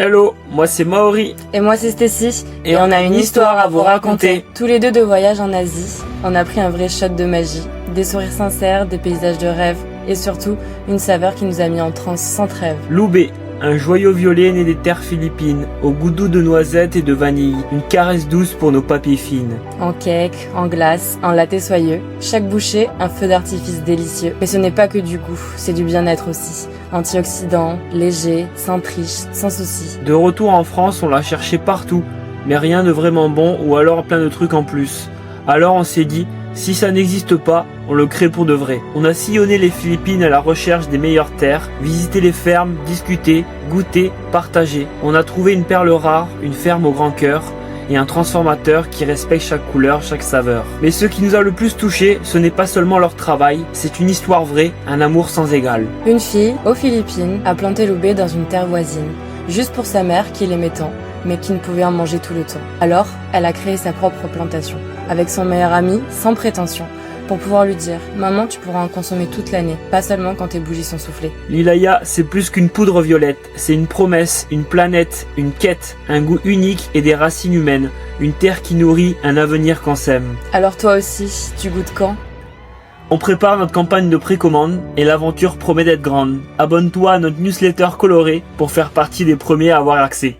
Hello, moi c'est Maori. Et moi c'est Stacy, et on a une histoire à vous raconter. Tous les deux de voyage en Asie, on a pris un vrai shot de magie, des sourires sincères, des paysages de rêve, et surtout, une saveur qui nous a mis en transe sans trêve. Loubet, un joyau violet né des terres philippines, au goût doux de noisettes et de vanille, une caresse douce pour nos papilles fines. En cake, en glace, en latte soyeux, chaque bouchée, un feu d'artifice délicieux. Mais ce n'est pas que du goût, c'est du bien-être aussi. Antioxydants, léger, sans triche, sans souci. De retour en France, on l'a cherché partout, mais rien de vraiment bon ou alors plein de trucs en plus. Alors on s'est dit, si ça n'existe pas, on le crée pour de vrai. On a sillonné les Philippines à la recherche des meilleures terres, visité les fermes, discuté, goûté, partagé. On a trouvé une perle rare, une ferme au grand cœur, et un transformateur qui respecte chaque couleur, chaque saveur. Mais ce qui nous a le plus touché, ce n'est pas seulement leur travail, c'est une histoire vraie, un amour sans égal. Une fille, aux Philippines, a planté Loubet dans une terre voisine, juste pour sa mère qui l'aimait tant, mais qui ne pouvait en manger tout le temps. Alors, elle a créé sa propre plantation, avec son meilleur ami, sans prétention, pour pouvoir lui dire « Maman, tu pourras en consommer toute l'année, pas seulement quand tes bougies sont soufflées. » L'Ilaya, c'est plus qu'une poudre violette, c'est une promesse, une planète, une quête, un goût unique et des racines humaines, une terre qui nourrit un avenir qu'on sème. Alors toi aussi, tu goûtes quand ? On prépare notre campagne de précommande et l'aventure promet d'être grande. Abonne-toi à notre newsletter colorée pour faire partie des premiers à avoir accès.